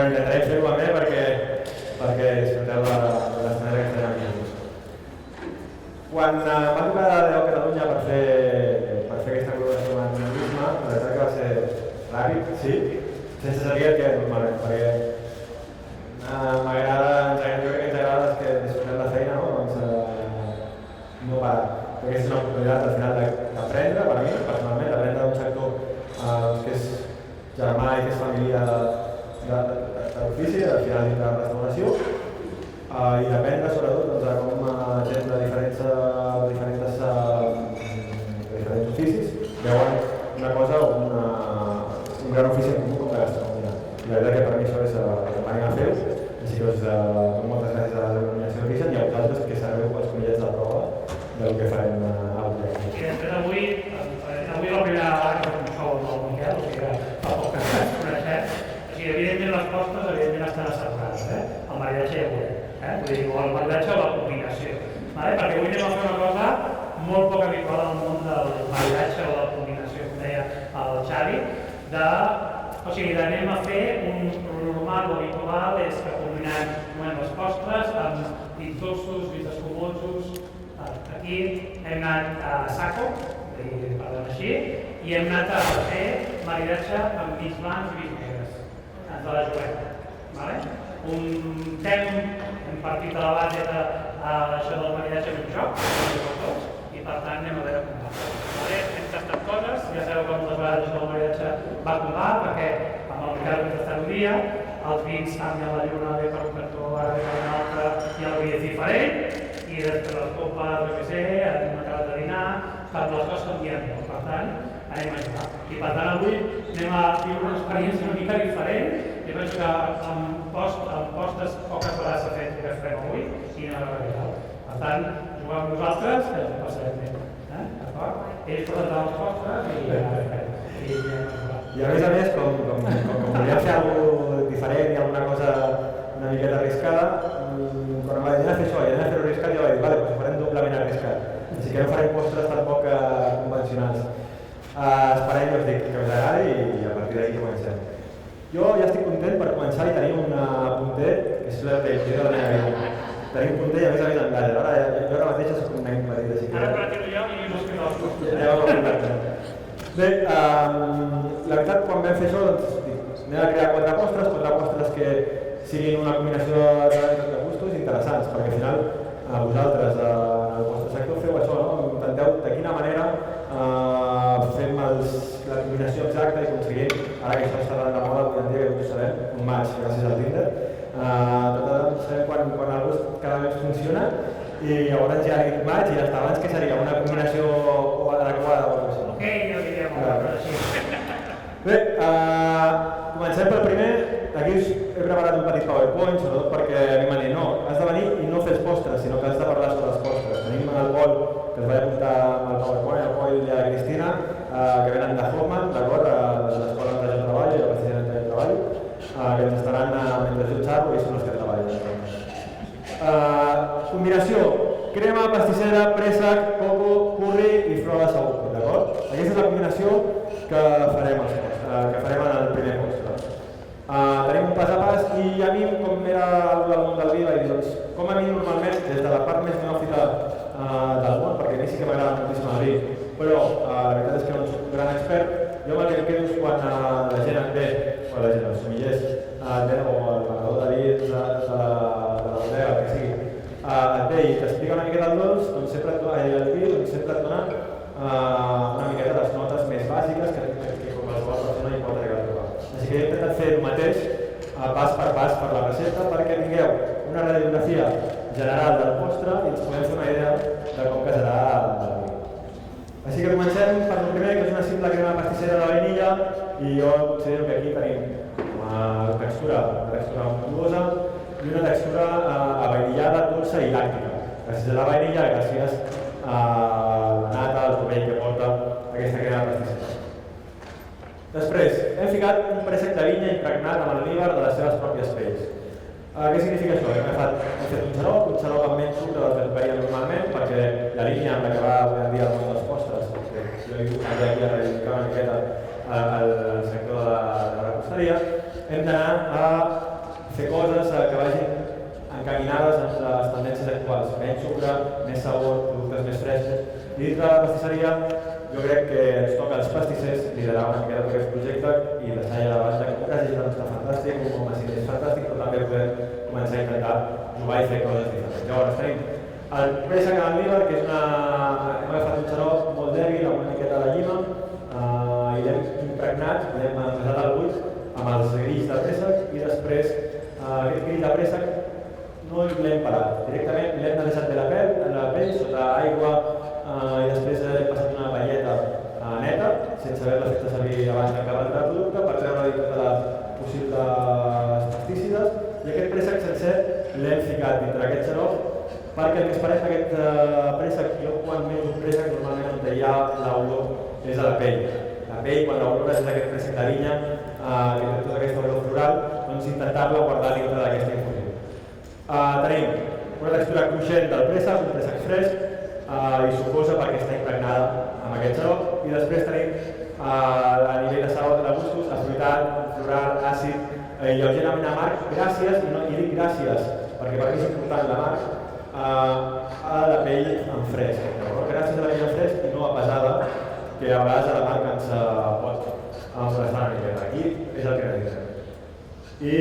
intentaré fer-ho bé perquè disfruteu de l'estona que estarem aquí. Quan va tocar de Catalunya per fer aquesta col·laboració amb el turisme, la veritat que va ser ràpid, sí, sense saber el que normalment, perquè m'agrada, jo crec que ens agrada que disfrutem la feina, no? Doncs no parar. Perquè és una oportunitat al final d'aprendre, per a mi, personalment, d'aprendre d'un sector que és germà i que és família de l'ofici, al final de la restauració, i d'aprendre sobretot com gent de diferents oficis veuen una cosa o un gran ofici en comú com la gastronomia. I la veritat que per mi això és el que m'anima a fer, així que us dono moltes gràcies a la denominació d'origen i a vosaltres que serveu els conillets de prova del que farem avui. I després avui la primera vegada que fem un show amb el Miquel, o sigui que fa poc que ens coneixem. O sigui, evidentment les postres estan assegurades, el maridatge ja ho veurem. Vull dir, o el maridatge o la combinació. Perquè avui anem a fer una cosa molt poc habitual al món del maridatge o de la combinació, com deia el Xavi, o sigui, anem a fer un normal o habitual és que combinem les postres amb vins dolços, vins escumosos. Aquí hem anat a saco, parlem així, i hem anat a fer maridatge amb vins blancs i vins negres. Ens la juguem. Hem partit de la base d'això del maridatge en un joc, i per tant anem a veure com va. Hem tastat coses, ja sabeu que moltes vegades això del maridatge va com va, perquè amb el Miquel que tastat un dia, els vins amb la lluna ve per un cantó, ara ve per un altre, i el vi és diferent, i després les copes, jo què sé, hem acabat de dinar, fan les coses com diem, per tant, anem a jugar. I per tant avui anem a viure una experiència una mica diferent, i penso que amb postres poques vegades s'ha fet que farem avui, i no era real. Per tant, jugar amb nosaltres, que ens ho passarem bé. D'acord? Ells porten les postres i anem a jugar. I a més, com volíem fer alguna cosa diferent i alguna cosa una miqueta arriscada, quan em va dir anem a fer això i anem a fer-ho arriscat, jo vaig dir, vale, doncs ho farem doblement arriscat. Així que no farem postres tampoc convencionals. Esperem, ja us dic, que us agradi i a partir d'aquí comencem. Jo ja estic content per començar i tenim un punter, que és la predicció de la meva vida. Tenim un punter i a més en galla. Jo ara mateix soc un nen petit, així que... Ara pràctic jo i no escriu els postres. Bé, la veritat, quan vam fer això, doncs, anem a crear quatre postres que siguin una combinació de gustos interessants, perquè al final vosaltres, en el vostre sector, feu això, no? Intenteu de quina manera fem la combinació exacta i aconseguim, ara que això està de moda avui en dia, que ho sabem, un match gràcies al Tinder, sabem quan el gust cada vegada funciona i llavors ja aquest match i ja està, abans que seria una combinació adequada o alguna cosa. Ok, no diríem una així. Bé, comencem pel primer. Aquí us he preparat un petit PowerPoint, sobretot perquè a mi m'han dit no, has de venir i no fer els postres, sinó que has de parlar sobre els postres. Tenim el Pol, que es va apuntar amb el PowerPoint, el Pol i la Cristina, que venen de Hoffman, d'acord, de l'Escola de Treball i la Presidència de Treball, que ens estaran mentre jo xarro i són els que treballen. Combinació, crema, pastissera, préssec, coco, curri i flor de saó, d'acord? Aquesta és la combinació que farem en el primer postre. Tenim un pas a pas i a mi, com era el món del vi, vaig dir, doncs, com a mi normalment, des de la part més neòfita del món, perquè a mi sí que m'agrada moltíssim el vi, però la veritat és que no soc un gran expert, jo el que em quedo és quan la gent em ve, o la gent, els somillers, o el venedor de vi de la bodega, el que sigui, et ve i t'explica una miqueta el dolç, doncs sempre et dona una miqueta les notes més bàsiques que qualsevol persona hi pot arribar a trobar. Així que he intentat fer el mateix pas per pas per la recepta perquè tingueu una radiografia general del postre i ens podem fer una idea de com quedarà el vi. Així que comencem per el primer, que és una simple crema pastissera de vainilla i jo considero que aquí tenim una textura untuosa i una textura avainillada, dolça i làctica. Gràcies a la vainilla, gràcies a la nata, al rovell que porta aquesta crema pastissera. Després, hem ficat un préssec de vinya impregnat amb l'almíbar de les seves pròpies pells. Què significa això? Hem fet un xarop amb menys sucre del que es veia normalment, perquè la línia amb la que va avui en dia el món dels postres, que jo he dit aquí a reivindicar una miqueta al sector de la reposteria, hem d'anar a fer coses que vagin encaminades amb les tendències actuals, menys sucre, més sabor, productes més frescos. I dintre de la pastisseria jo crec que ens toca als pastissers liderar una miqueta tot aquest projecte i deixar ja de banda que un cas ja està fantàstic, un massís és fantàstic, però també podem començar a intentar jugar i fer coses diferents. Llavors tenim el préssec en el líber, que és hem agafat un xarop molt dèbil amb una miqueta de llima i l'hem impregnat, l'hem posat al buit amb els grills de préssec i després aquest grill de préssec no l'hem parat, directament l'hem deixat de la pell sota aigua i després hem passat una palleta neta, sense haver-la fet servir abans d'acabar el producte per treure-li totes les possibles pesticides i aquest préssec sencer l'hem ficat dintre d'aquest xarop perquè el que es pareix d'aquest préssec, jo quan menjo un préssec normalment on hi ha l'olor és a la pell. La pell, quan l'olores és aquest préssec de vinya que té tota aquesta olor floral, doncs intentar-la guardar dintre d'aquesta infusió. Tenim una textura cruixent del préssec, un préssec fresc i sucosa perquè està impregnada amb aquest xarop i després tenim a nivell de sabor de gustos, afruitat, floral, àcid i lleugerament amarg, gràcies, i dic gràcies perquè per mi és important l'amarg, a la pell en fresc. Gràcies a la pell en fresc i no a pesada, que a vegades l'amarg ens pot molestar una miqueta. Aquí és el que necessitem. I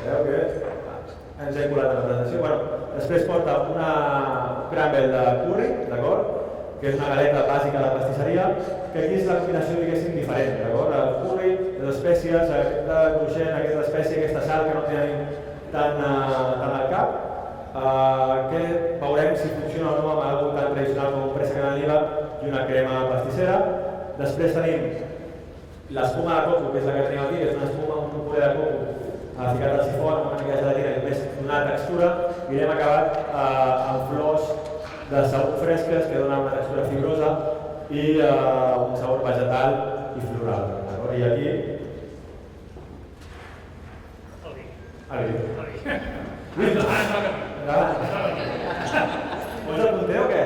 veieu que ens hem colat en la presentació. Després porta un crumble de curri, d'acord? Que és una galeta bàsica de pastisseria, que aquí és la combinació, diguéssim, diferent, d'acord? El curri, les espècies, aquesta cruixent, aquesta espècie, aquesta sal que no tenim tant al cap, que veurem si funciona o no amb algo tan tradicional com un préssec en oliva i una crema pastissera. Després tenim l'espuma de coco, que és la que tenim aquí, que és una espuma, un puré de coco ficat al sifó, amb una mica de gelatina i més una textura, i l'hem acabat amb flors de sabor fresques que donen una textura fibrosa i un sabor vegetal i floral. I aquí... Vols el punter o què?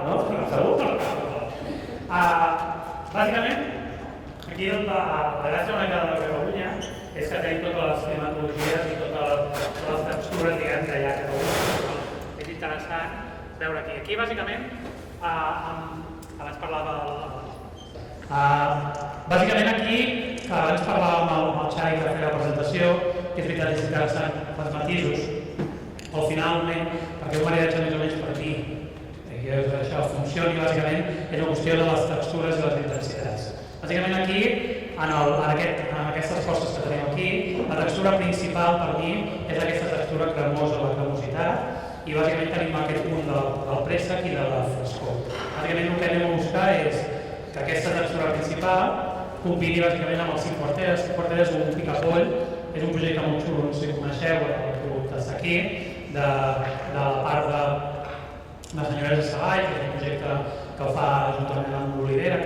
No? Segur? Bàsicament, aquí la gràcia una mica de la Catalunya és que tenim totes les climatologies i totes les textures, diguem, que hi ha a Catalunya. És interessant veure aquí. Aquí, bàsicament, abans parlava bàsicament aquí, que abans parlàvem amb el Xavi que feia la presentació, que és veritat, és interessant, els matisos, o finalment, perquè un maridatge més o menys per aquí, que això funcioni, bàsicament, és una qüestió de les textures i les intensitats. Bàsicament aquí, en aquestes coses que tenim aquí, la textura principal per mi és aquesta textura cremosa, la cremositat, i bàsicament tenim aquest punt del préssec i de la frescor. Bàsicament el que anem a buscar és que aquesta textura principal combini bàsicament amb el 5 quarteres. 5 quarteres és un picapoll, és un projecte molt xulo, no sé si coneixeu, el producte aquí, de la part de les senyores de Savall, que és un projecte que ho fa juntament amb l'Olivera,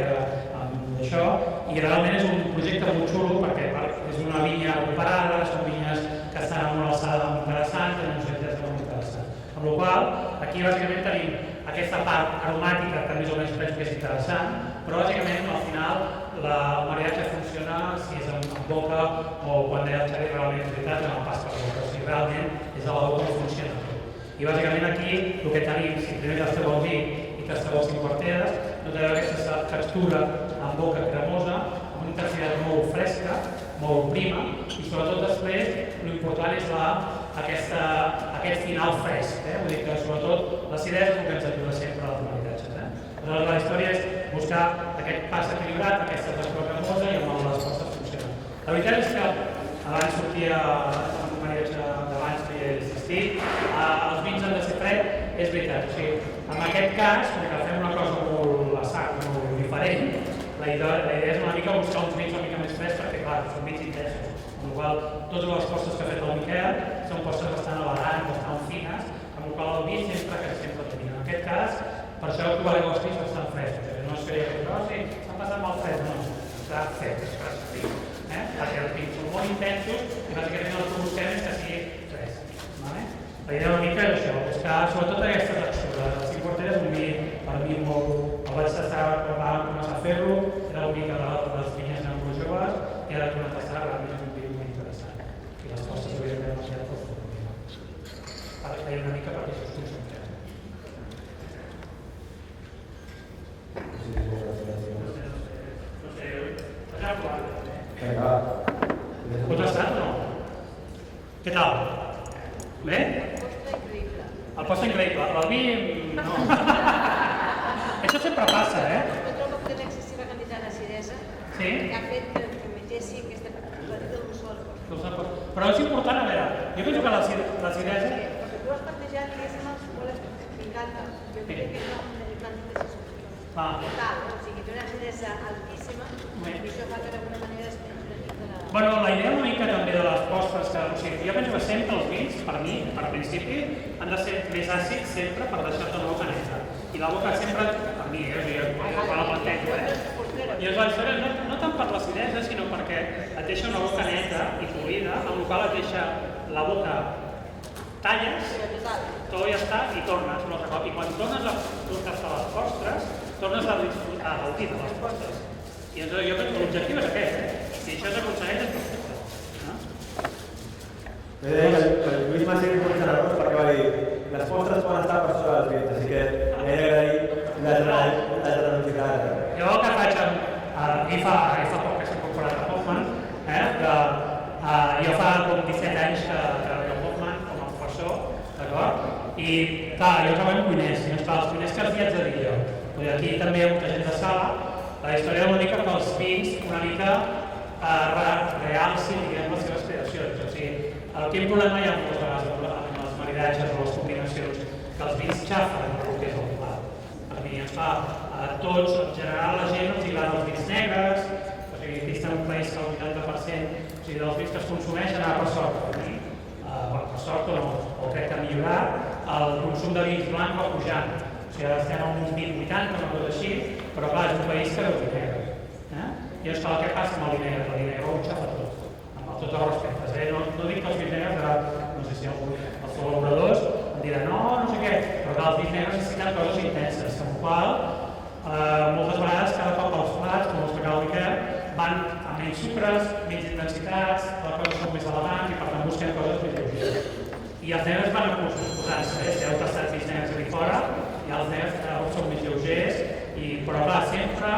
això, i realment és un projecte molt xulo perquè és una vinya recuperada, són vinyes que estan en una alçada molt interessant, tenen uns efectes molt interessants. Amb la qual cosa, aquí bàsicament tenim aquesta part aromàtica que més o menys penso que és interessant, però bàsicament al final el maridatge funciona si és en boca o quan deia el Xavi realment és veritat en el pas per boca, o sigui, realment és a la boca que funciona tot. I bàsicament aquí el que tenim, si primer tasteu el vi i tasteu els 5 quarteres, noteu aquesta textura amb boca cremosa, amb una intensitat molt fresca, molt prima, i sobretot després l'important és aquest final fresc. Vull dir que sobretot l'acidesa és el que ens ajuda sempre als maridatges. Aleshores la història és buscar aquest pas equilibrat, aquesta textura cremosa i amb les coses funcionen. La veritat és que abans sortia un maridatge d'abans que hi he assistit, els vins han de ser fred, és veritat. O sigui, en aquest cas, com que fem una cosa molt a sac, molt diferent, la idea és una mica buscar uns vins una mica més frescs perquè, clar, són vins intensos. Amb la qual totes les postes que ha fet el Miquel són postes bastant elegants, bastant fines, amb la qual el vi sempre tenim. En aquest cas, per això trobareu els vins bastant frescos. No es feia que sí, s'han passat mal fred, no. Està fresc, perquè els vins són molt intensos i bàsicament el que busquem és que sigui fresc. La idea una mica és això, buscar sobretot aquesta textura. Els 5 quarteres és un vi per mi molt vaig tastar quan vam començar a fer-lo, era l'únic que les vinyes eren molt joves, i ara tornem a tastar, realment és un vi molt interessant. I les coses s'haurien de demasiat per fer-lo. Ara feia una mica perquè això es concentra. No sé, ja ho guardo. Vinga, Ho has tastat o no? Què tal? Bé? El posta increïble. El vi... no. Això sempre passa, Jo trobo que té una excessiva quantitat d'acidesa Sí? que ha fet que mengessi aquesta petita d'un sol. Però és important, a veure, jo penso que l'acidesa... Perquè tu has plantejat que és els boles picanta. Jo crec que no necessites total, o sigui, té una acidesa altíssima i això fa que d'alguna manera es pensi una mica de la... Bueno, la idea una mica també de les postres, que, o sigui, jo penso que sempre els vins, per mi, per principi, han de ser més àcids sempre per deixar-te una boca neta. I la boca sempre, per mi, o sigui, quan la plantejo, I els valls no tant per l'acidesa, sinó perquè et deixa una boca neta i polida, amb la qual et deixa la boca talles, tot ja està i tornes un altre cop. I quan tornes a tastar les postres, tornes a gaudir de les postres. I jo crec que l'objectiu és aquest, Si això s'aconsegueix, és perfecte. El Lluís m'ha sigut molt generós perquè va dir les postres poden estar per sobre dels vins, així que he d'agrair la generositat. Jo el que faig i fa poc que s'ha incorporat a Hoffman, jo fa com 17 anys que treballo a Hoffman com a professor, d'acord? I clar, jo treballo amb cuiners, i els cuiners que els haig de dir jo. Aquí també hi ha molta gent de sala, la història una mica que els vins una mica realcin, diguem, les seves creacions. O sigui, quin problema hi ha moltes vegades amb els maridatges o les combinacions? Que els vins xafen el que és el plat. A mi ens fa tots, en general, la gent els agrada els vins negres, o sigui, vist en un país que el 80% dels vins que es consumeixen ara per sort, per mi, per sort o no, o crec que ha millorat, el consum de vins blancs va pujant. O sigui, ara estem a uns 20-80, una cosa així, però clar, és un país que veu vi negre. I és clar, què passa amb el vi negre? El vi negre ho xafa tot, amb tots els respectes. No dic que els vins negres, no sé si els col·laboradors em diran no sé què, però clar, els vins negres necessiten coses intenses, amb la qual moltes vegades cada cop els plats, com els que cal Miquel, van amb menys sucres, menys intensitats, les coses són més elegants i per tant busquen coses més lleugeres. I els negres van posant-se, si heu tastat vins negres aquí fora, i els negres són més lleugers, però clar, sempre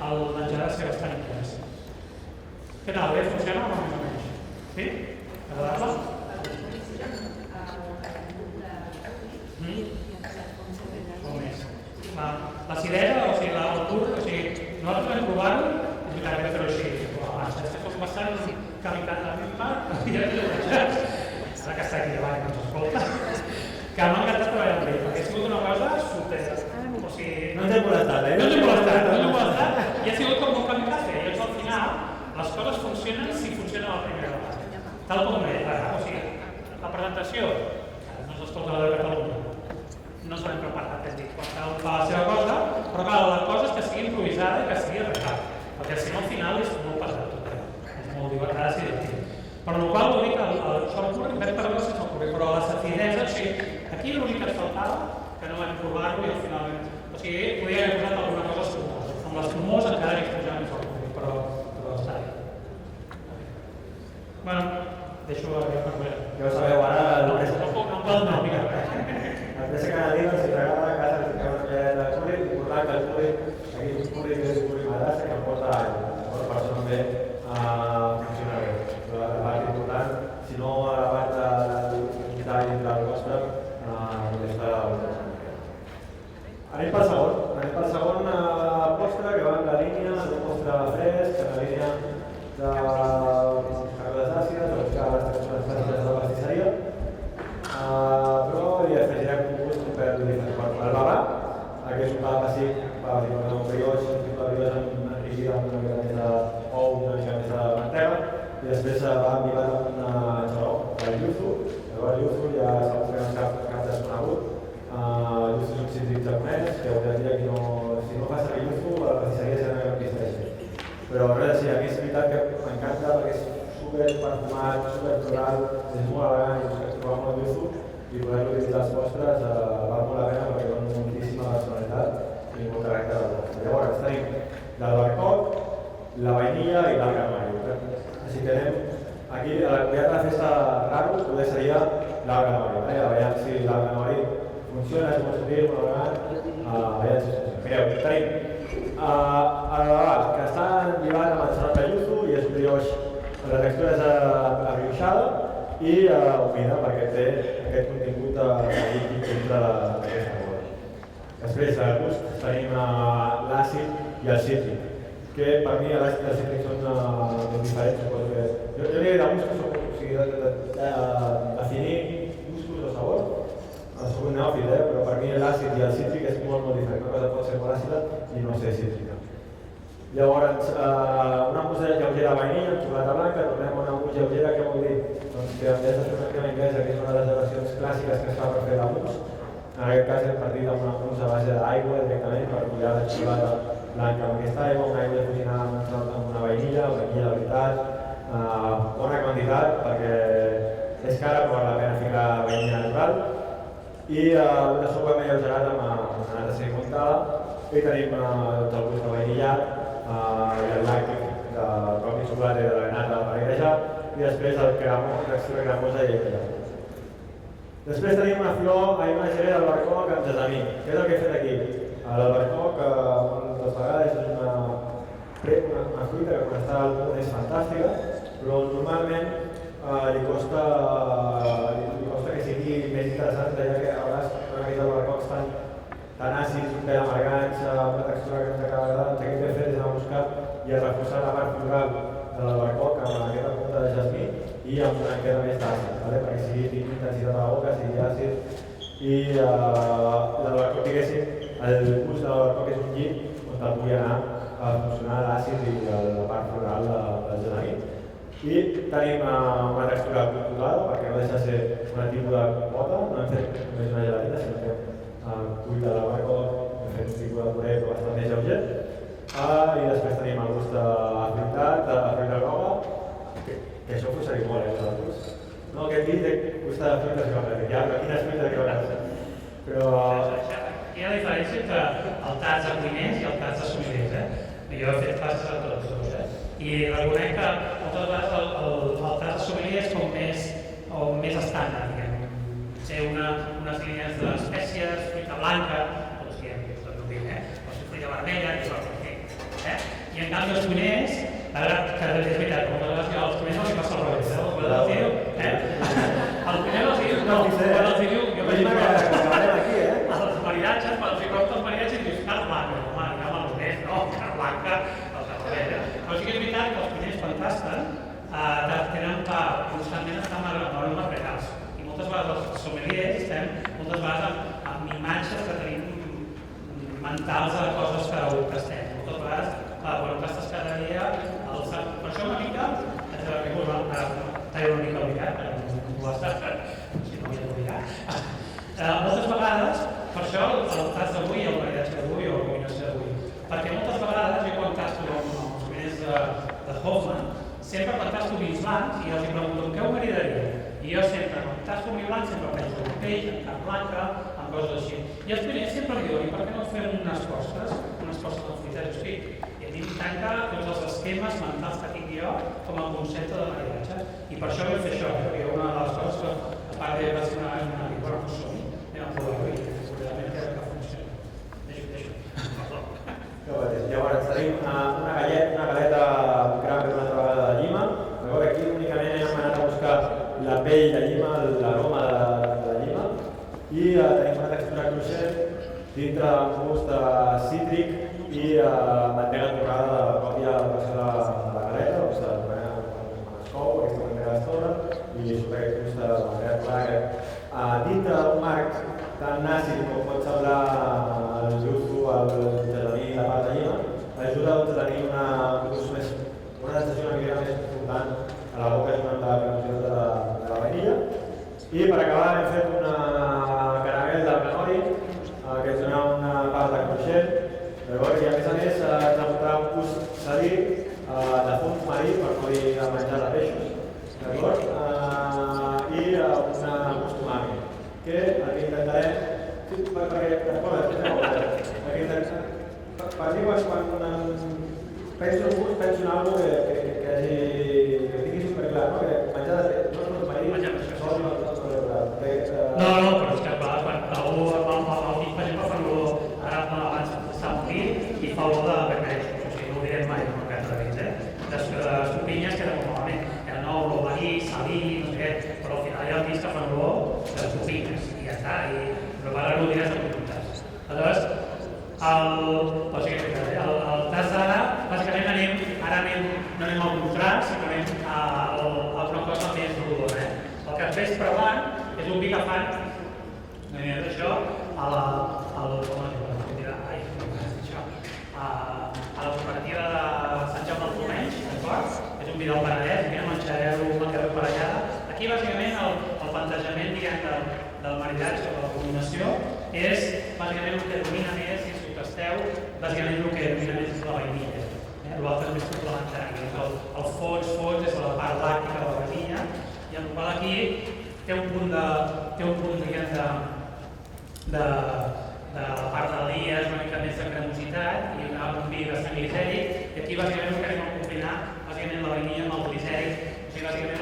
el menjar ha de ser bastant intens. Què tal? Bé, funciona o no més o menys? Sí? Agradable? Molt més. L'acidesa, o sigui, el pur, o sigui, nosaltres vam provar-ho, és veritat que vam fer-ho així, abans, és que fos bastant calitat de mi part, i ja t'ho ara que està aquí davant i ens escolta, que m'ha encantat treballar amb ell, perquè ha sigut una cosa sorpresa. O sigui, no t'he molestat, No t'he molestat, i ha sigut com un kamikaze. I al final, les coses funcionen si funcionen a la primera vegada. Tal com és, o sigui, la presentació, no s'escolta la de Catalunya, no s'ha preparat, és dir, quan cada un fa la seva cosa, però clar, la cosa és que sigui improvisada i que sigui real, perquè si no al final és molt pesat tot, és molt divertit, i divertit. Per la qual vol dir que això el curri, vam parlar sense el curri, però la safidesa, o sigui, aquí l'únic que ens faltava, que no vam provar-lo i al final o sigui, podria haver posat alguna cosa espumosa. Amb l'espumós encara hi posat més el curri, però està bé. Bueno, deixo la meva per Ja ho sabeu, ara no cal no, mica res. la pressa canadiana, si t'agrada a casa, si t'agrada de curri, important que el curri, aquí és un curri que és un curri madassa, que porta anys, per això també funciona bé. Però la part important, si no a la part del vostre, està... Anem pel segon postre, que va en la línia d'un postre fresc, en la línia de begudes àcides, o que les fàcils de la pastisseria, però hi afegirem un gust per el baba, que és un baba bàsic, un brioix enriquit amb una mica més d'ou, una mica més de mantega, i després va embigat amb un xarop, el yuzu. El yuzu ja segur que no és cap desconegut. El yuzu és un cítric japonès, que us diria que si no fa servir yuzu, la pastisseria serà una gran pista. Però res, sí, a mi és veritat que m'encanta perquè és superperfumat, superfloral, és molt elegant i us trobar molt yuzu i poder-lo utilitzar als postres val molt la pena perquè dona moltíssima personalitat i molta recta de bosta. Llavors tenim l'albercoc, la vainilla i l'alga Mario. Necessitarem, aquí a l'activitat de la festa raro poder seria l'alga Mario. Veiem si l'alga Mario funciona, si pot sortir una vegada, veiem si funciona. Mireu, tenim el lavab que està lligat amb el salat de yuzu i és brioix. La textura és abrioixada i humida perquè té aquest contingut de líquid dintre d'aquesta bola. Després, al gust, tenim l'àcid i el cítric, que per mi l'àcid i el cítric són ben diferents. Jo diria de gustos, o sigui, definir gustos o sabor, soc un neòfit, però per mi l'àcid i el cítric és molt diferent. Una cosa pot ser molt àcida i no ser cítrica. Llavors, una mousse lleugera de vainilla amb xocolata blanca, tornem a una mousse lleugera, què vol dir? Doncs que en vez de fer una crema inglesa, que és una de les versions clàssiques que es fa per fer la mousse, en aquest cas hem partit amb una mousse a base d'aigua directament per mullar la xocolata blanca amb aquesta aigua, una aigua de cuinar amb una vainilla de veritat, bona quantitat perquè és cara però val la pena ficar vainilla natural, i una sopa alleugerada amb nata semimontada, i tenim el gust de vainillat, i el làctic del propi xocolata i de la nata per airejar, i després el textura cremosa i airejar. Després tenim una flor, una gelea d'albercoc amb gesamí. Què és el que he fet aquí? L'albercoc, moltes vegades, és una fruita que quan està al punt és fantàstica, però normalment li costa que sigui més interessant, ja que a vegades aquests albercocs tan àcids, un pèl amargants, una textura que no ens acaba d'agradar, el que hem fet és anar a buscar i a reforçar la part floral de l'albercoc amb aquesta punta de jasmí i amb una miqueta més d'àcid, perquè tingui intensitat a la boca, sigui àcid i l'albercoc, diguéssim, el gust de l'albercoc és un llit on el vull anar a funcionar l'àcid i la part floral del jasmí. I tenim una textura culturada perquè no deixa de ser un tipus de compota, no hem fet només una gelatina, sinó que cuita de l'albercoc, hem fet un tipus de puré però bastant més lleuger. I després tenim el gust d'afruitat, de fruita groga, que això us seria molt, vosaltres. No, aquest dit té gust de fruites grogues, ja, però quines fruites grogues? Però... Hi ha la diferència entre el tas de cuiners i el tas de sommeliers, Jo he fet classes a tots dos, I reconec que moltes vegades el tas de sommelier és com més estàndard, diguem. Sé unes línies d'espècies, fruita blanca, doncs diguem, tot no dic, o sigui, fruita vermella, i tot, I en canvi els cuiners, ara, que és veritat, moltes vegades als cuiners no els passa al revés, El cuiner els diu, quan els diu, jo vaig dir els maridatges, quan els compta els maridatges, i dius, carn blanca, home, ja m'al·lunés, no, carn blanca, els de revés, Però sí que és veritat que els cuiners quan tasten tenen que constantment estar amb materials. I moltes vegades els sommeliers estem moltes vegades amb imatges que tenim mentals de coses que estem. Moltes vegades, quan tastes cada dia, per això una mica, tallo una mica obligat, si no ho he obligat. Moltes vegades, per això el tas d'avui, el maridatge d'avui o la combinació d'avui. Perquè moltes vegades, jo quan tasto amb els cuiners de Hoffman, sempre quan tasto vins blancs i els pregunto què ho maridaria. I jo sempre, quan tasto vi blanc, sempre penso en peix, en carn blanca, en coses així. I els cuiners sempre li diuen, i per què no fem unes postres de fruiters hospit? I a mi m'encanta tots els esquemes mentals que tinc jo com a concepte de maridatge. I per això vam fer això, perquè una de les coses que, a part de va ser una bona consum, anem a provar-ho i segurament que funciona. Deixo. Llavors tenim una galeta gran per una altra vegada de llima. Aquí únicament hem anat a buscar la pell de llima, l'aroma de llima, i tenim una textura cruixent dintre un gust cítric i mantega torrada de la pròpia versió de la galeta, doncs es cou, aquesta mantega es torra i surt aquest gust de la mantega torrada. Dintre d'un marc tan àcid com pot semblar el yuzu, el gesamí i la part de llima, ajuda a tenir una sensació una mica més important a la boca junt amb la cremosidtat de la vainilla. I per acabar hem fet una caramel de canoli que ens dona una part de cruixent. I a més ens aportarà un gust sadir de fons marí, per no dir de menjar de peixos, i un gust umami, que el que intentarem Sí, perquè per mi quan penso en gust, penso en alguna cosa que tingui superclar, no? Que menjar de fet, no és tot marí, sol no és tot No, però és que clar, quan algú al dit, per exemple, fan olor, ara abans s'ha morit i fa olor de vermell, o sigui, no ho direm mai, no cal res, les pinyes queden molt malament, no, olor marí, salí, no sé què, però al final hi ha el disc que fan olor de les pinyes i ja està, però ara no ho diràs de productes. Aleshores, el tas d'ara, bàsicament no anem al contrast, sinó anem a una cosa més rodona. El que et ves provant és un vi que fan, això, a la cooperativa de Sant Jaume dels Domenys, d'acord? És un vi del Penedès, menjareu parellada. Aquí, bàsicament, el plantejament del maridatge o de la combinació és, bàsicament, el que domina més, si us tasteu, bàsicament el que domina més és la vainilla. L'altre és més complementari. El fons és la part làctica de la vainilla i el qual aquí té un punt de la part del dia, és una mica més de cremositat i un vi bastant glicèric i aquí bàsicament el que anem a combinar bàsicament la vainilla amb el glicèric, o sigui bàsicament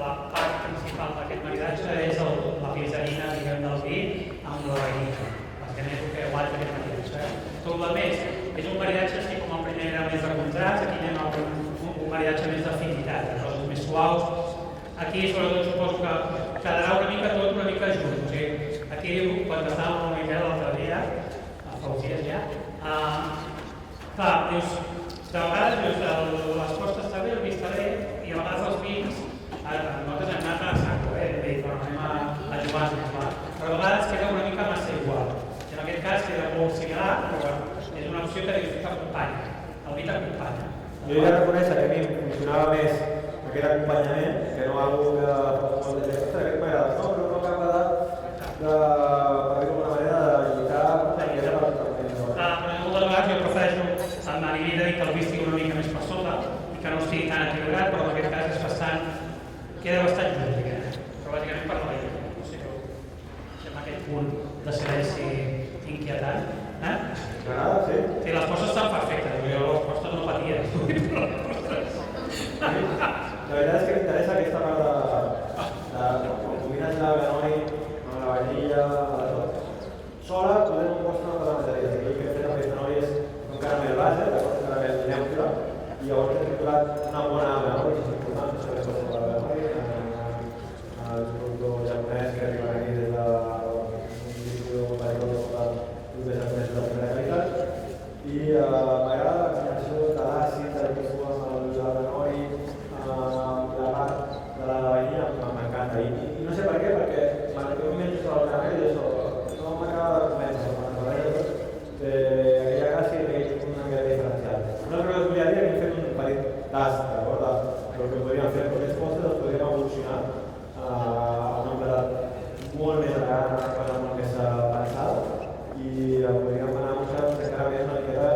la part principal d'aquest maridatge és la glicerina del vi amb la vainilla, bàsicament és el que guanya aquest maridatge. Tot el més és un maridatge així com el primer era més de contrast, aquí anem a un maridatge més d'afinitat, de coses més suaus. Aquí sobretot suposo que quedarà una mica tot una mica junt, o sigui, aquí quan estàvem amb Miquel l'altre dia, fa uns dies ja, clar, dius, de vegades les costes està bé, el vi està bé, i a vegades els vins, nosaltres hem anat a saco, però anem a jugar, però a vegades queda una mica massa igual. I en aquest cas queda molt similar, però és una opció que t'acompanya, el vi t'acompanya. Jo he de reconèixer que a mi em funcionava més aquest acompanyament, que no algú que fa molt de temps, aquest m'agrada, no, però no acaba per dir d'alguna manera, de lluitar per aquella part del temps. Però moltes vegades jo prefereixo a nivell de dir que el vi estigui una mica més per sota i que no estigui tan equilibrat, però en aquest cas és queda bastant just, però bàsicament per la vainilla. No sé, deixem aquest punt de silenci inquietant. M'agrada, sí? Sí, les coses estan perfectes, jo les costes no patia. La veritat és que m'interessa aquesta part de quan combines la Ganoi amb la vainilla, sola podem un postre una cosa matèria. Aquí el que hem fet amb aquesta Ganoi és un caramel base, un caramel neutre, i llavors hem triturat una bona Ganoi, que és important, sobretot per la Ganoi, el productor japonès que arriba aquí des d'un distribuïdor japonès de primera qualitat, i m'agrada la combinació de l'àcid, del tipus amb la Ganoi, la part de la vainilla m'encanta. I no sé per què, perquè jo em menjo el caramel i això no m'acaba de convèncer, aquella gràcia i aquell una mica diferencial. Una altra cosa que us volia dir, hem fet un petit tast, d'acord? El que podríem fer amb aquests postres els podríem evolucionar a una qualitat molt més gran, una cosa molt més pensada, i podríem anar a buscar encara més una miqueta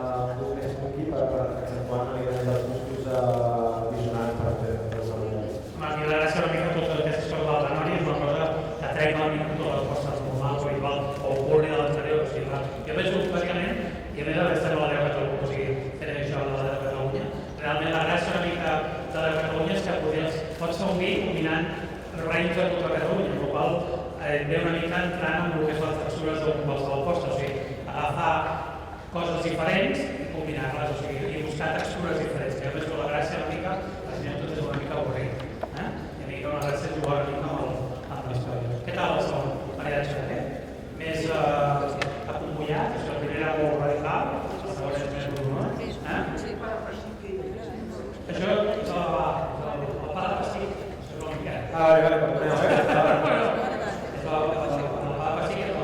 un poc més funky per accentuar una mica més els gustos dissonants per fer el salut. Aquí la gràcia una mica totes aquestes coses de la Ganoi és una cosa que trec una mica totes les costes normals o igual o curri de l'anterior, o sigui, jo penso bàsicament, i a més a més també la de Catalunya, o sigui, fent això de la de Catalunya, realment la gràcia una mica de la de Catalunya és que pots fer un vi combinant raïms de tota Catalunya, amb la qual ve una mica entrant en el que és les textures del postre, o sigui, agafar coses diferents i combinar-les, o sigui, i buscar textures diferents, que a més la gràcia una mica, tot és una mica avorrit, i a mi una gràcia jugar una mica amb l'història. Què tal el segon maridatge? Més acompollat, el primer era molt radical, el segon és més rodonós. Això és el pa de pastís, això és el Miquel. Vale, perdoneu,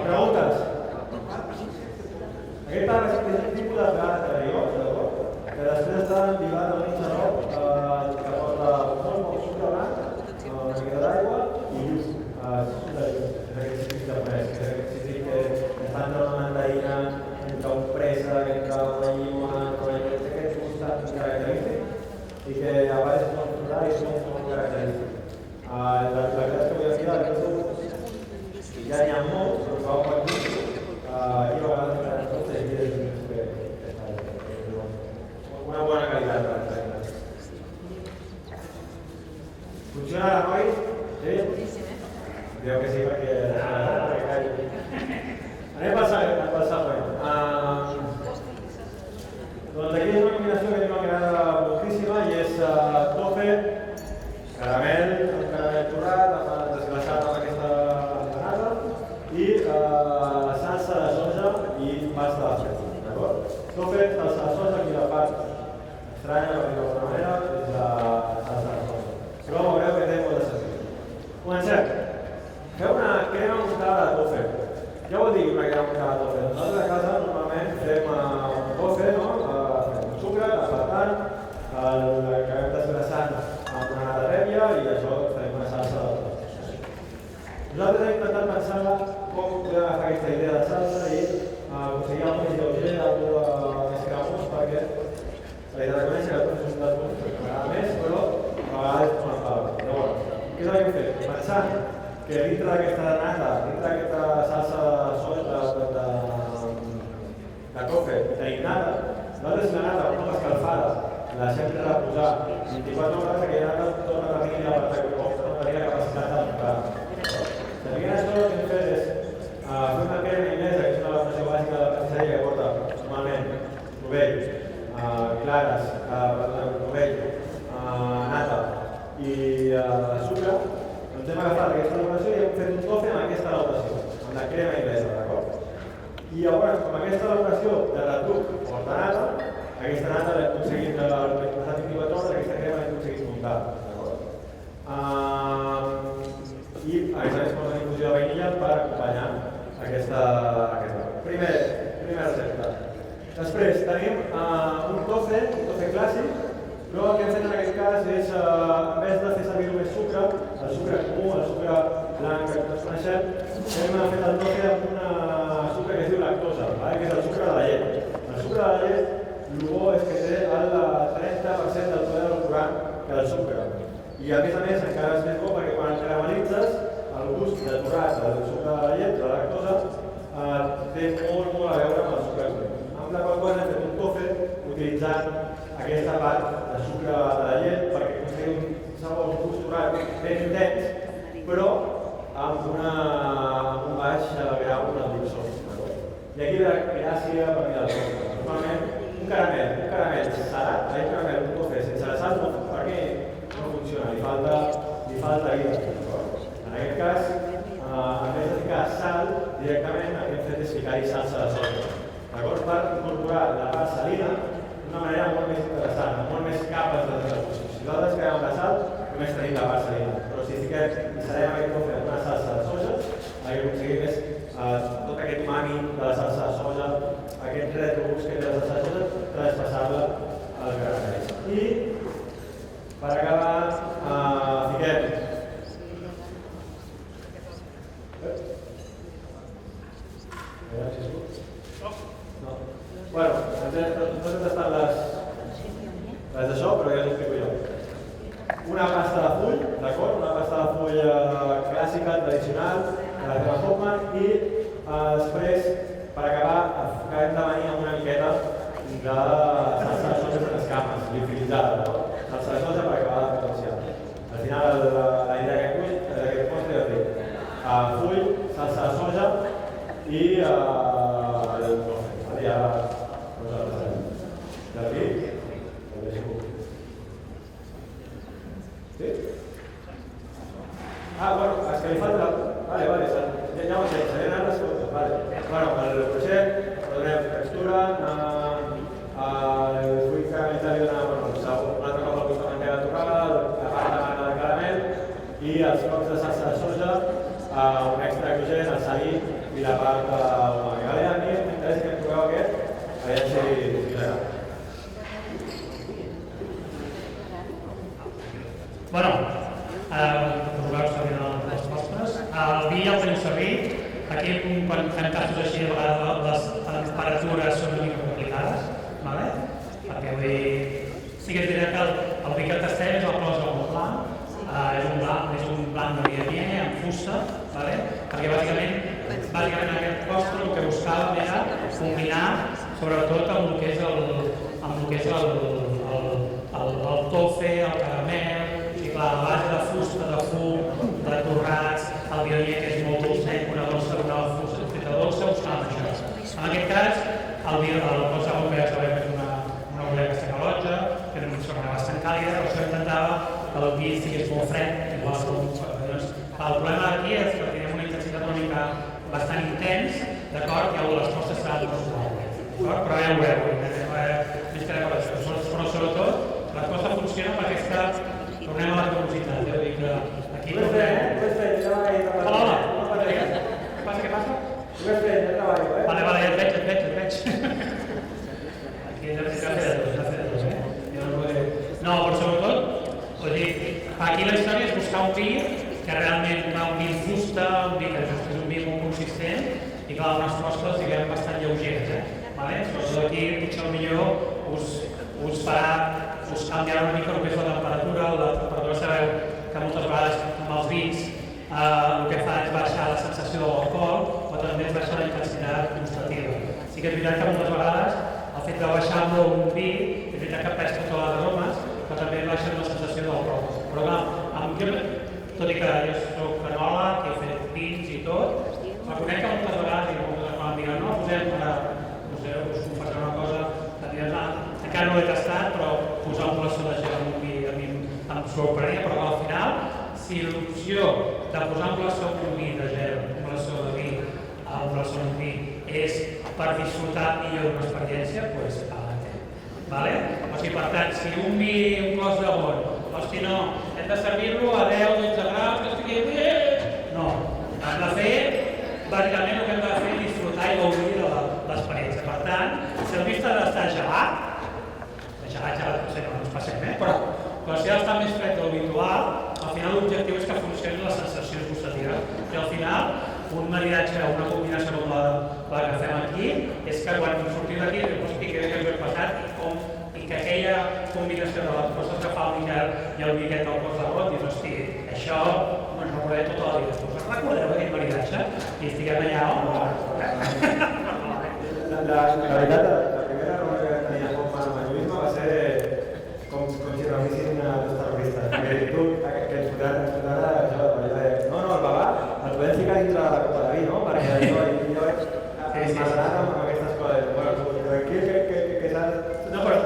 Preguntes? Aquest pa és un tipus de plat d'aigua, que després està embigat amb un xarop que porta molt poc sucre blanc, una mica d'aigua i lluç. És aquest cítric japonès, que és aquest cítric que està entre una mandarina, entre un préssec, entre una llimona, aquest gust característic i que a vegades és molt frutat i és molt característic. La veritat és que avui aquí Ja n'hi ha molts, però fa poc aquí a vegades tenen tots els dies una bona qualitat per entendre. Funciona ara, nois? Sí? Veu que sí, perquè anem pel següent. Doncs aquí és una combinació que a mi m'agrada moltíssima i és tofe, caramel, un caramel torrat, desglaçat amb aquesta empanada i salsa de soja i pasta de feta, d'acord? Tofe, salsa de soja, aquí la part estranya, per dir-ho d'alguna manera, és la salsa de soja. Si com veureu que té molt de sentit. Comencem. Feu una crema muntada de tofe. Què vol dir una crema muntada de tofe? Nosaltres a casa normalment fem un tofe, no? Fem sucre, asfaltant, l'acabem desgraçant amb una nata prèvia i això fem una salsa de tofe. Nosaltres hem intentat pensar com podem agafar aquesta idea de salsa i aconseguir alguna més lleuger, alguna més cremós, perquè s'ha de reconèixer que tots són dels punts que m'agrada més, però a vegades és una palabra. Llavors, què és el que hem fet? Pensant que dintre d'aquesta nata, dintre d'aquesta salsa de soja de tofe, tenim nata, nosaltres la nata, una cop escalfada, la deixem reposar 24 hores, aquella nata torna a tenir la capacitat d'entrar. També això el que hem fet és fer una crema inglesa, que és una versió bàsica de la pastisseria que porta normalment rovell, clares, rovell, nata i sucre. Doncs hem agafat aquesta elaboració i hem fet un tofe amb aquesta elaboració, amb la crema inglesa, d'acord? I llavors, com aquesta elaboració de retruc porta nata, aquesta nata l'hem aconseguit passat 24 hores, aquesta crema l'hem aconseguit muntar, d'acord? I a més porta una infusió de vainilla per acompanyar aquesta. Primera recepta. Després tenim un tofe clàssic, però el que hem fet en aquest cas és, en vez de fer servir només sucre, el sucre comú, el sucre blanc que tots coneixem, hem fet el tofe amb un sucre que es diu lactosa, que és el sucre de la llet. El sucre de la llet, el bo és que té el 30% del poder alcoholant que el sucre. I a més encara és més bo perquè quan el caramelitzes, el gust de torrat del sucre de la llet, de la lactosa, té molt a veure amb el sucre comú. Amb la qual cosa hem fet un tofe utilitzant aquesta part de sucre de la llet perquè aconseguim un sabor, un gust torrat ben intens, però amb un baix grau de dolçor. I aquí la gràcia per mi del tofe. Normalment, un caramel salat, un tofe sense la sal, perquè no funciona, li falta vida. En aquest cas, en vez de ficar sal directament, el que hem fet és ficar-hi salsa de soja. D'acord? Per incorporar la part salina d'una manera molt més interessant, amb molt més capes de desglaçació. Si nosaltres quedem amb la sal, només tenim la part salina. Però si fiquem i serem aquest tofe amb una salsa de soja, el que aconseguim és tot aquest umami de la salsa de soja, aquest retrobús que té la salsa de soja, traspassar-la al caramel. I per acabar, fiquem bueno, no han estat les d'això, però ja us ho explico jo. Una pasta de full, d'acord? Una pasta de full clàssica, tradicional, de la crema Hoffman, i després, per acabar, acabem de venir amb una miqueta de salsa de soja en escames, liofilitzada, no? Salsa de soja per acabar de potenciar. Al final, la idea d'aquest postre és dir, full, salsa de soja i el tofe. D'aquí, el deixo. Sí? Bueno, és que li falta... Vale, ja ho sé, serien altres coses. Vale. Bueno, el procés, donem textura, el buit caramelitzat li dona un altre cop el gust de mantega torrada, la part de magna de caramel i els cops de salsa de soja, un extra gluten, el saí i la part umami. A mi m'interessa que em proveu aquest, aviam si us agrada. Bueno, proveu servir els vostres. El vi ja el tenim servit. Aquí, quan fem tastos així, a vegades les temperatures són una mica complicades, perquè vull dir, sí que és diré que el vi que tastem és el clos del Mont Blanc, és un blanc de vianya amb fusta, perquè bàsicament aquest postre el que buscàvem era combinar sobretot amb el que és el tofe, el caramel, i clar, a base de fusta, de fum, de torrats, el vianya que és molt dolcet, una fusta feta dolça, buscàvem això. En aquest cas, el qualsevol que ja sabem és una olea sacalotja, que no és bastant càlida, però això intentava que el vi estigués molt fred, igual que el problema d'aquí és que tenim una intensitat una mica bastant intens, d'acord? I les costes seran molt suaves, però ja ho veureu, més que per això. Però sobretot, la costa funciona per aquesta, tornem a la velocitat, vull dir que aquí tornem... Hola, què passa? Vale, ja et veig. Aquí ja fer de dos, No, però sobretot, aquí la història és buscar un vi que realment va un vi en fusta, un vi que és un vi molt consistent i clar, unes costes, diguem, bastant lleugeres, Sobretot aquí, potser millor us canviarà una mica el que és la temperatura, sabeu que moltes vegades amb els vins el que fa és baixar la sensació de l'alcohol, però també és baixar la intensitat gustativa. Sí que és veritat que moltes vegades el fet de baixar molt un vi, és veritat que perd totes les aromes, però també baixa la sensació de l'alcohol. Però clar, tot i que jo soc fenòleg, que he fet vins i tot, reconec que moltes vegades, i moltes vegades quan em diuen no, posem para, no sé, us confessaré una cosa, que encara no l'he tastat, però posar un glaçó de gel en un vi a mi em sorprenia, però al final, si l'opció de posar un glaçó en un vi de gel, un glaçó de vi, un glaçó en un vi, és per disfrutar millor d'una experiència, doncs adelante. O sigui, per tant, si un vi, un glos de bon, hosti no, hem de servir-lo a 10-12 graus, que estigui bé... No, hem de fer, bàsicament el que hem de fer és disfrutar i gaudir de l'experiència. Per tant, si el vi està d'estar gelat, potser no ens passem, però si ha d'estar més fred de l'habitual, al final l'objectiu és que funcionin les sensacions gustatives. I al final, un maridatge, una combinació com la que fem aquí, és que quan sortim d'aquí, hosti, què ens hem passat i que aquella combinació de les coses que fa el Miquel i el Miquel del cos de rot, dius, hosti, això ens recordaré tota la vida. Us recordareu aquell maridatge? I estiguem allà, La veritat, la primera reunió que tenia com a majorisme va ser com si reunissin els terroristes. Perquè tu, que ens fotrà això, no, el babà, el podem ficar dins de la copa de vi, no? Perquè jo he macerat amb aquestes coses. Bueno, que saps... No, però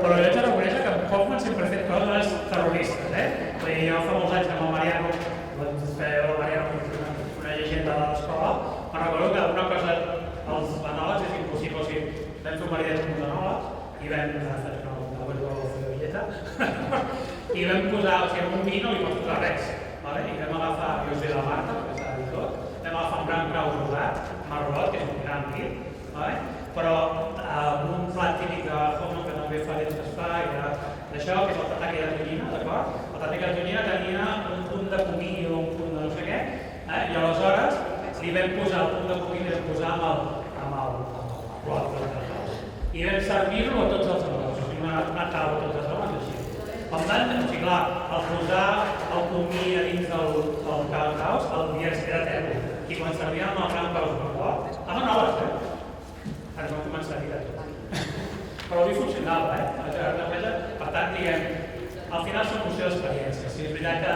jo haig de reconèixer que en Hoffman sempre ha fet coses terroristes, Vull dir, jo fa molts anys amb el Mariano, una llegenda de l'escola, me'n recordo que una cosa, els anòlegs és impossible, o sigui, vam fer un maridatge amb uns anòlegs i vam i vam posar, o sigui, en un vi no li pots posar res, i vam agafar, jo sé de la Marta, perquè s'ha dit tot, vam agafar un gran grau rosat, marrot, que és un gran vi, però amb un plat típic de Hoffman que també fa temps que es fa, d'això, que és el tataki de tonyina, d'acord? El tataki de tonyina tenia un punt de comí o un punt de no sé què, i aleshores li vam posar el punt de comí i vam posar amb el plot de l'anòleg. I vam servir-lo a tots els anòlegs, o sigui, una taula a tots els anòlegs així. Per tant, o sigui, clar, al posar el comí a dins del caus, el dia era tèrbol. I quan servíem el gran caus de plot, estaven noves, ens vam començar a dir de tot. Però el vi funcionava, Per tant, diguem, al final són qüestió d'experiència. Si és veritat que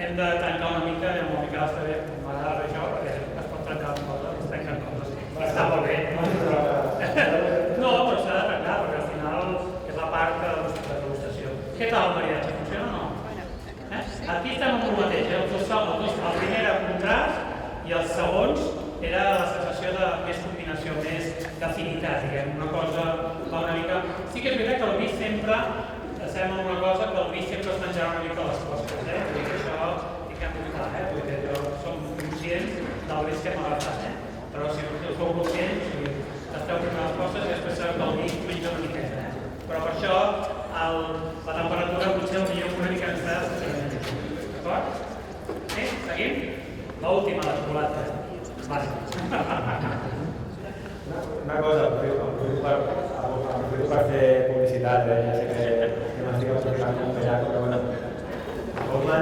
hem de tancar una mica, i amb el Miquel està bé, m'agrada això, perquè es pot trencar una cosa, es trenquen coses. Està molt bé. No, però s'ha de trencar, perquè al final és la part de la degustació. Què tal el maridatge? Funciona o no? Aquí estem amb el mateix, el primer era contrast i els segons era la sensació de més combinació, més d'afinitat, diguem, una cosa va una mica... Sí que és veritat que el vi sempre, sembla una cosa que el vi sempre es menjarà una mica les coses, Vull dir que això hi que hem clar, Vull dir que som conscients del risc que hem agafat, Però si sou conscients, esteu fent les coses i després sabeu que el vi menja una miqueta, Però per això la temperatura potser una mica ens està... D'acord? Sí? Seguim? L'última, la xocolata. Una cosa, aprofito per fer publicitat, ja sé que m'estic explicant un pellaco, però bueno, Hoffman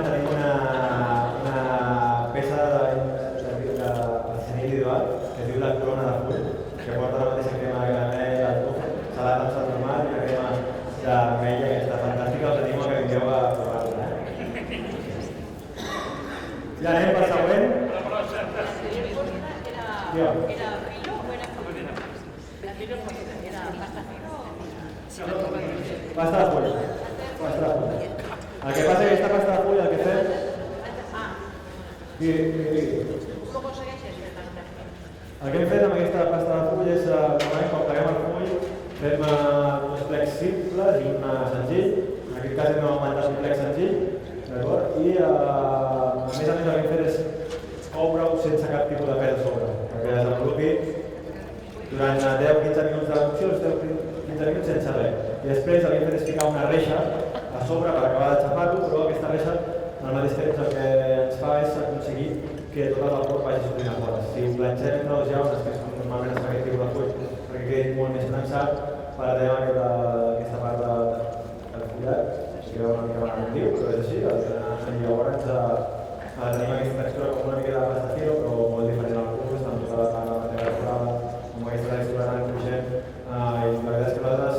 paella aquesta fantàstica, us animo a que vingueu a provar-la. Ja anem pel següent. ¿Era filo o era filo? La filo era pasta filo o... Pasta de full. Pasta de full. El que passa és que aquesta pasta de full, el que fem... Com aconsegueixes fer pasta filo? El que hem fet amb aquesta pasta de full és, quan pleguem el full, fem uns plecs simples i un senzill. En aquest cas hem augmentat un plec senzill, d'acord? I a més el que hem fet és coure-ho sense cap tipus de pes a sobre, perquè desenvolupi durant 10-15 minuts de cocció, 10-15 minuts sense res. I després el que hem fet és ficar una reixa a sobre per acabar de xapar-lo, però aquesta reixa al mateix temps el que ens fa és aconseguir que tot el vapor vagi sortint a fora. Si ho planxem entre les llaunes, que és com normalment es fa aquest tipus de full, perquè quedi molt més prensat, perdem aquesta part del fullat, que veu una mica mal però és així, i llavors tenim aquesta textura com una mica de pasta filo, però molt diferent al gust, amb tota la matèria forada, amb aquesta textura tan cruixent, i la veritat és que nosaltres,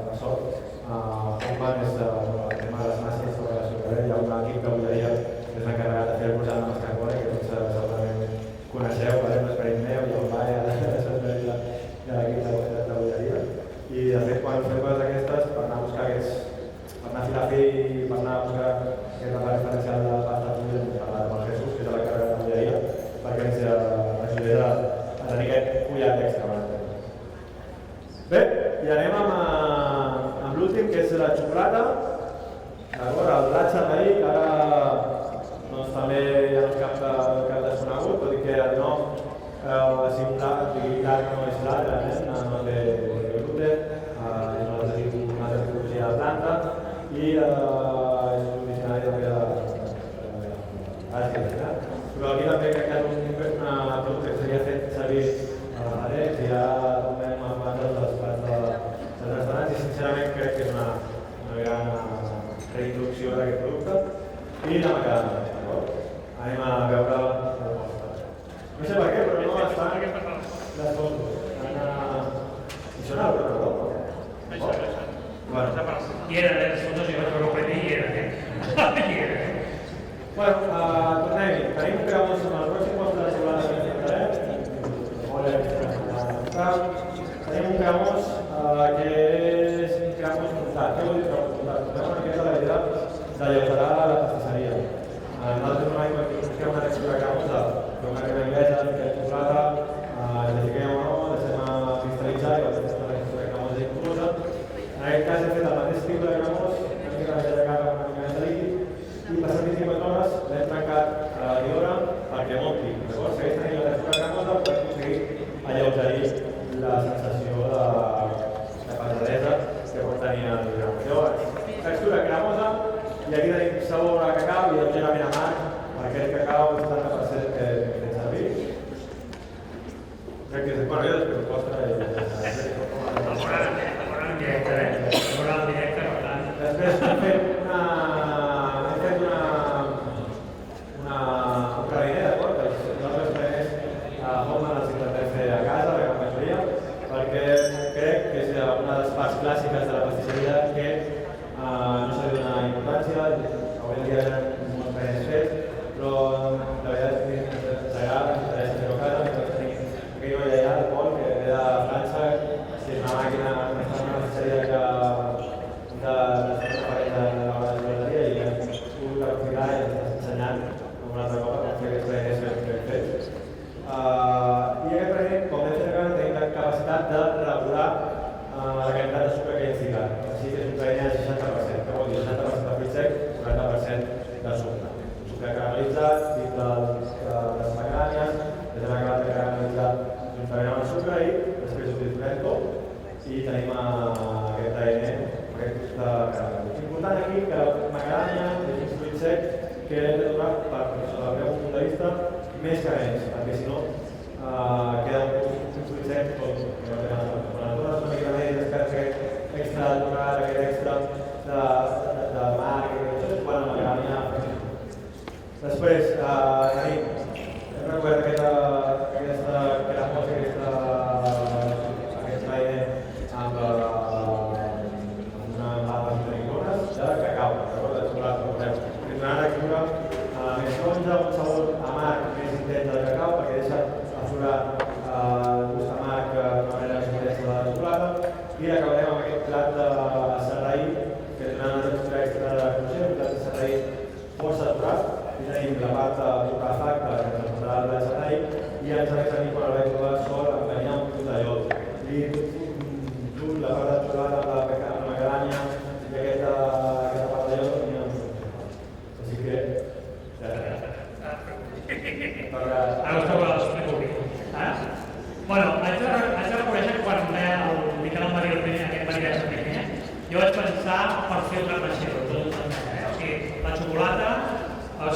per sort, Hoffman és el tema de les màsques sobre la sucre, hi ha un equip de bolleria que és l'encarregat de fer el posat amb mascarpone, que tots segurament coneixeu, per l'esperit meu, i el Bai, de l'equip de bolleria. I de fet, quan fem coses d'aquestes, per anar a buscar per anar a filar fi i per anar a buscar aquesta part diferencial de la pasta de full, parlar amb el Jesús, que és l'encarregat de bolleria, perquè ens ajudés a tenir aquest fullat extra. Bé, i anem amb l'últim, que és la xocolata. D'acord, el blat sarraí, que ara doncs, també hi ha un cap desconegut, tot i que el nom és un blat, blat no és blat, no té gluten, és una altra tipologia de planta i és originari també d'Àsia. Però aquí també crec que és un producte que s'havia fet servir a l'Alex i ara també hem avançat les parts dels restaurants i sincerament crec que és una gran reintroducció d'aquest producte i la macadamia, d'acord? Anem a veure la mostra. No sé per què, però no estan les fotos. I són al ordinador? I eren les fotos, jo vaig veure el primer i eren, Bueno, tornem-hi. Tenim un cremós amb el pròxim mostre de xocolata que intentarem. Tenim un cremós que és un cremós muntat. Què vol dir cremós muntat? Una miqueta la idea d'alleugerar la pastisseria. Nosaltres normalment quan busquem una textura cremosa, fem una crema anglesa, fiquem xocolata, la fiquem o no, deixem cristal·litzar i la textura cremosa i inclusa. En aquest cas hem fet el mateix tipus de cremós, una mica més de carn, una mica més de líquid, i passat 24 hores l'hem trencat a la batidora perquè monti. Llavors, segueix tenint la textura cremosa per aconseguir alleugerir la sensació de pesadesa que pot tenir el cremós. Llavors, textura cremosa i aquí tenim sabor a cacau i lleugerament amarg per aquest cacau del 70% que hem fet servir. Crec que és... Bueno, jo després ho postre i... El veurà en directe, el veurà en directe, per tant. Després hem fet una praliner, d'acord? Nosaltres preners a Hoffman els intentem fer a casa, la gran majoria, perquè crec que és una de les parts clàssiques de la pastisseria que no s'ha de donar importància, avui en dia hi ha molts preners fets, però la veritat és que ens agrada, ens interessa fer-ho a casa, nosaltres tenim aquell olla allà de Pol que ve de França, que és una màquina, una pastisseria que de les referents de la gelatoria i hem pogut aprofitar i ens està ensenyant una altra cosa com fer aquests preners ben fets. I aquest prener, com hem fet a casa, tenim la capacitat de regular la quantitat de sucre que hi hem ficat. Així que és un prener al 60%, que vol dir 60% de fruit sec, 40% de sucre. Sucre caramelitzat, dins de les macadàmies, des hem acabat de caramelitzar juntament amb el sucre i després ho triturem tot i tenim aquest prener, aquest gust de caramel. Important aquí que la macadàmia és un fruit sec que hem de donar, sota el meu punt de vista, més que menys, perquè si no queda un fruit sec tot que no té massa. Quan et dones una mica més, descartes aquest extra de tocat, aquest extra de mar, això és quan la macadàmia. Després tenim, hem recuperat aquesta cremosa, aquest trainer amb una mapa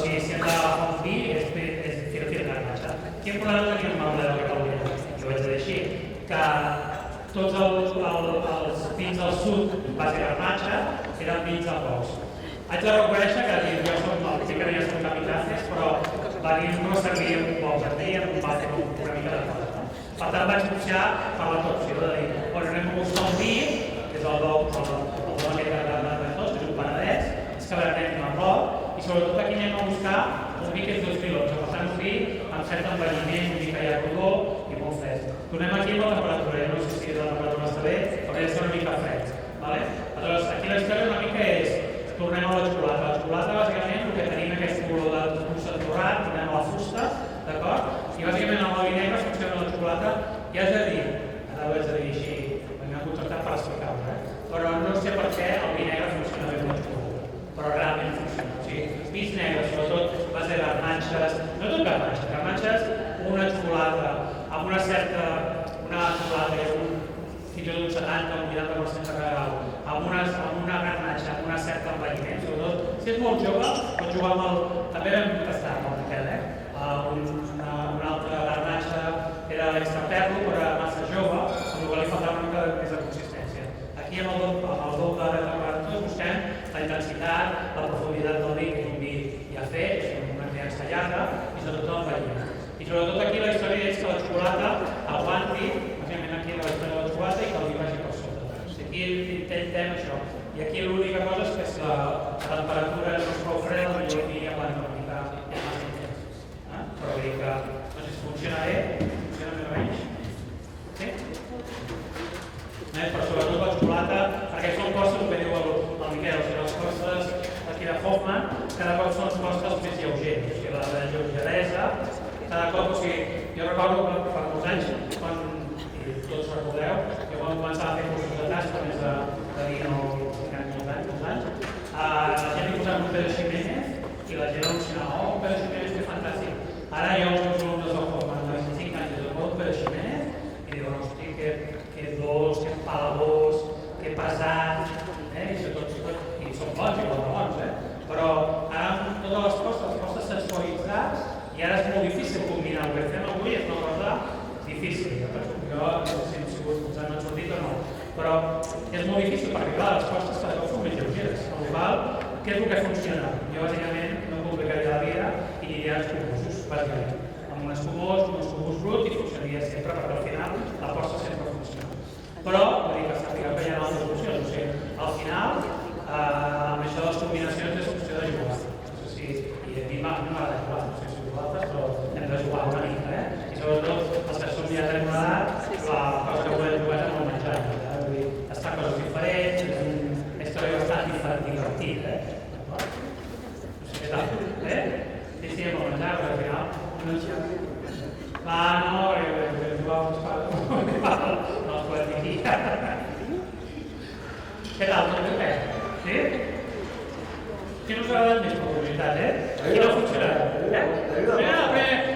si hem d'agafar un fi és fil garnatxa. Quin problema tenim amb el model de Catalunya? Jo vaig dir així, que tots els vins del sud, base garnatxa, eren vins de pocs. Haig de reconèixer que jo sí que no hi som capitàcies, però venint no serviríem un poc, ens deien un base una mica de cosa. Per tant vaig optar per l'altra opció de dir, bueno, anem a buscar un vi, que és el don aquest de tots, que és un Penedès, és que vernem Marroc, i sobretot aquí anem a buscar un vi que és 2011, per tant un vi amb cert envelliment, un vi que hi ha rodó i molt fresc. Tornem aquí amb la temperatura, no sé si la temperatura està bé, però ha de ser una mica fred. Aleshores, aquí la història una mica és, tornem a la xocolata. La xocolata, bàsicament, el que tenim aquest color de fusta torrat, tornem a la fusta, d'acord? I bàsicament amb el vi negre funciona la xocolata, i has de dir, ara ho haig de dir així, m'han contractat per explicar-ho, però no sé per què el vi negre funciona bé amb la xocolata, però realment funciona. O sigui, vins negres, sobretot, va ser garnatxes, no tot garnatxes, una xocolata amb una certa, una xocolata que és fins i tot un 70 o un 80% de grau, amb una garnatxa, amb una certa envelliment, sobretot, si és molt jove, pot jugar amb el... També vam tastar amb el Miquel, una altra garnatxa era l'extra perlo, però era massa jove, amb el qual li faltava una mica més de consistència. Aquí amb el dom de temperatures busquem la intensitat, la profunditat del vi, que és un vi ja fet, és una criança llarga, i sobretot l'envelliment. I sobretot aquí la història és que la xocolata aguanti, bàsicament aquí la història de la xocolata, i que el vi vagi per sota. O sigui, aquí intentem això. I aquí l'única cosa és que si la temperatura no és prou freda, potser aquí aguanta una mica més intens. Però vull dir que, no sé si funciona bé, funciona més o menys. Sí? Però sobretot la xocolata, perquè són costes, com diu el Miquel, o sigui, les costes aquí de Hoffman, cada cop són costes més lleugers, o sigui, la lleugeresa, cada cop, o sigui, jo recordo que fa molts anys, quan, i tots recordeu, que quan començava a fer cursos de tasca, més de dir molts anys, la gent li posava un Pedro Ximénez i la gent al·lucinava, oh, un Pedro Ximénez, que fantàstic. Ara hi ha uns alumnes del Hoffman de 25 anys que diuen, un Pedro Ximénez, i diuen, hosti, que dolç, que empalagós, que pesat, i són bons i molt bons, però ara amb totes les costes sensualitzades, i ara és molt difícil combinar. El que fem avui és una cosa difícil. Jo no sé si ens han sortit o no, però és molt difícil perquè, clar, les costes cada cop són més lleugeres. Amb la qual cosa, què és el que funciona? Jo, bàsicament, no complicaria la vida i aniria als escumosos, bàsicament. Amb un escumós brut i funcionaria sempre, perquè al final la posta sempre funciona. Però, vull dir que sapiguem que hi ha altres opcions. O sigui, al final, amb això de les combinacions és qüestió de jugar. No sé si, i a mi m'agrada jugar, no sé si vosaltres, però hem de jugar una mica, I sobretot, els que som ja tenim una edat, la cosa que volem jugar és amb el menjar. Vull dir, estar coses diferents, és una història bastant divertida, No sé què tal, Sí, amb el menjar, perquè al final... Clar, no, perquè jugàvem uns pares, no els podem dir aquí. Què tal, tot bé? Sí? Qui no us ha agradat més per curiositat, Qui no funcionarà?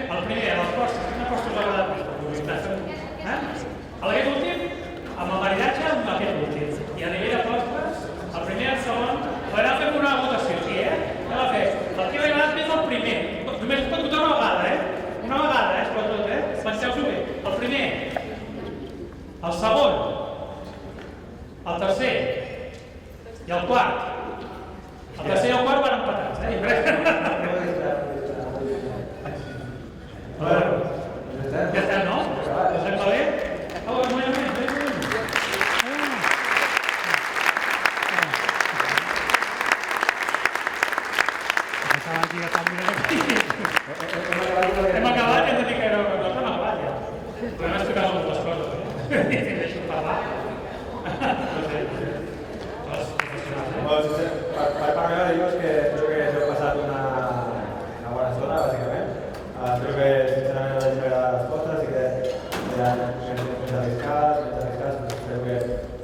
El primer, les costes. Quina costa us ha agradat més per curiositat? Aquest últim, amb el maridatge, amb aquest últim. I a nivell de costes, el primer i el segon, podem fer una votació, sí, Què va fer? El que m'ha agradat més el primer. Només es pot votar una vegada, Una vegada, sobretot, Penseu-s'ho bé. El primer, el segon, el tercer i el quart. El tercer i el quart van empatats, Ja està, no? Us sembla bé? Un moment. Hem acabat i hem de dir que no hem acabat ja. Però hem explicat moltes coses, I si em deixo parlar. Per part meva, dius que espero que us heu passat una bona estona, bàsicament. Espero que, sincerament, us hagi agradat les costes i que seran més arriscades, espero que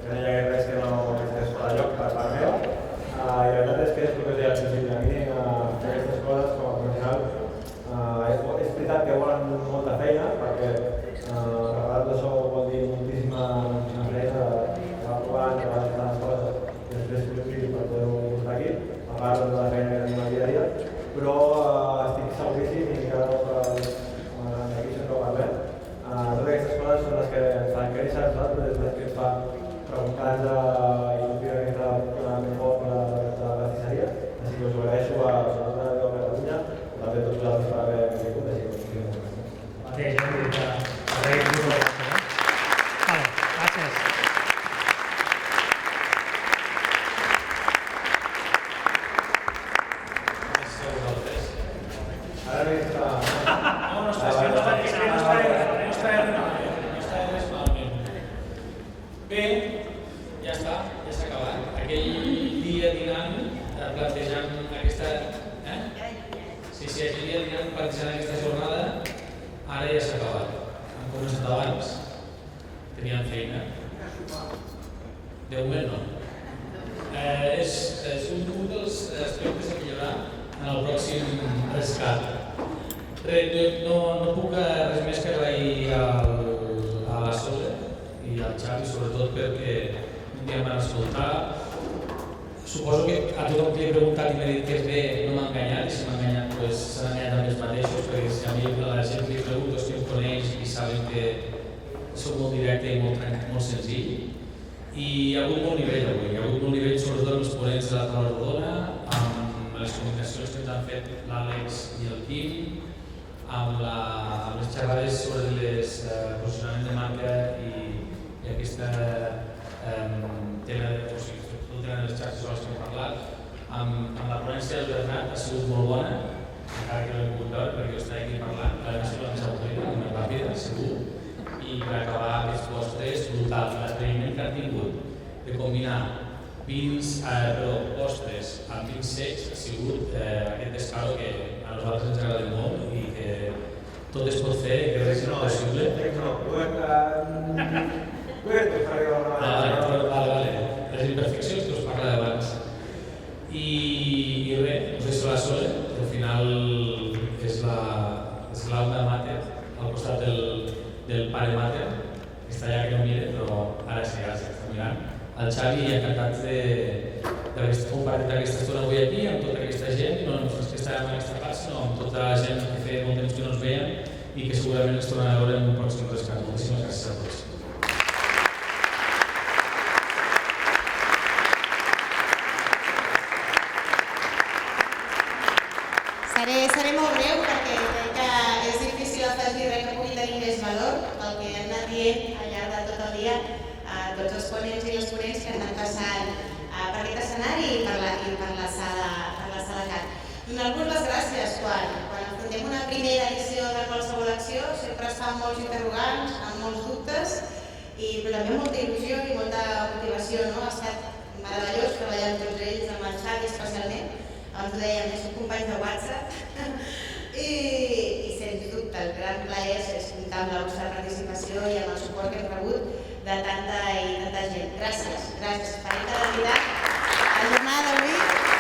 no hi hagi res que no estigués fora de lloc per part meva. I la veritat és que és el que us deia al principi, a mi fer aquestes coses com a professional és veritat que volen molta feina, perquè preparar tot això vol dir moltíssima feina, acabar provant, acabar estant les coses i després fer un vídeo per poder-ho mostrar aquí, a part de la feina que tenim al dia a dia, però un cas d'incompliment de la pastisseria, així que us ho agraeixo a Catalunya, també a tots vosaltres per haver vingut, així que us ho dic. Mateix, gràcies. Ara bé està... No està res malament. Bé, ja està, ja s'ha acabat. Aquell dia dinant, plantejant aquesta... Sí, aquell dia dinant, plantejant aquesta jornada, ara ja s'ha acabat. Han començat abans, tenien feina. De moment no. És un dels aspectes a millorar en el pròxim rescat. No puc res més que agrair a la Sole i al Xavi, sobretot perquè un dia em van escoltar. Suposo que a tothom que li he preguntat i m'he dit que és bé no m'ha enganyat, i si m'ha enganyat s'han enganyat amb ells mateixos, perquè si a mi la gent que li pregunto és que em coneix i saben que soc molt directe i molt senzill. I hi ha hagut molt nivell avui, hi ha hagut molt nivell sobretot amb els ponents de la taula rodona, amb les comunicacions que ens han fet l'Àlex i el Quim, amb les xerrades sobre el posicionament de marca i aquesta tema de les xarxes sobre les que hem parlat. Amb la ponència del Bernat ha sigut molt bona, encara que no l'hem pogut veure perquè jo estava aquí parlant, la meva seva més avorrida, la més ràpida, segur. I per acabar aquests postres, brutal. L'experiment que han tingut de combinar postres amb vins secs ha sigut aquest descaro que a nosaltres ens agrada molt i que tot es pot fer i que res és impossible. Vale. Les imperfeccions que us parla d'abans. I res, us deixo la Sole, que al final és l'alma mater al costat del pare mater, que està allà que no mira, però ara sí, ara està mirant. El Xavi, encantat d'haver compartit aquesta estona avui aquí amb tota aquesta gent, no només que estàvem en aquesta part, sinó amb tota la gent que feia molt temps que no ens veiem i que segurament ens tornarà a veure en un pròxim rescat. Moltíssimes gràcies a tots. Seré molt breu perquè crec que és difícil afegir res que pugui tenir més valor pel que hem anat dient al llarg de tot el dia tots els ponents i les ponents que han anat passant per aquest escenari i per la sala CAT. Donar-vos les gràcies quan afrontem una primera edició de qualsevol acció, sempre es fan molts interrogants, amb molts dubtes, però també molta il·lusió i molta motivació. Ha estat meravellós treballar amb tots ells, amb el Xavi especialment, abans ho dèiem, som companys de WhatsApp, i sens dubte el gran plaer és comptar amb la vostra participació i amb el suport que hem rebut de tanta i tanta gent. Gràcies. Esperem que de veritat la jornada d'avui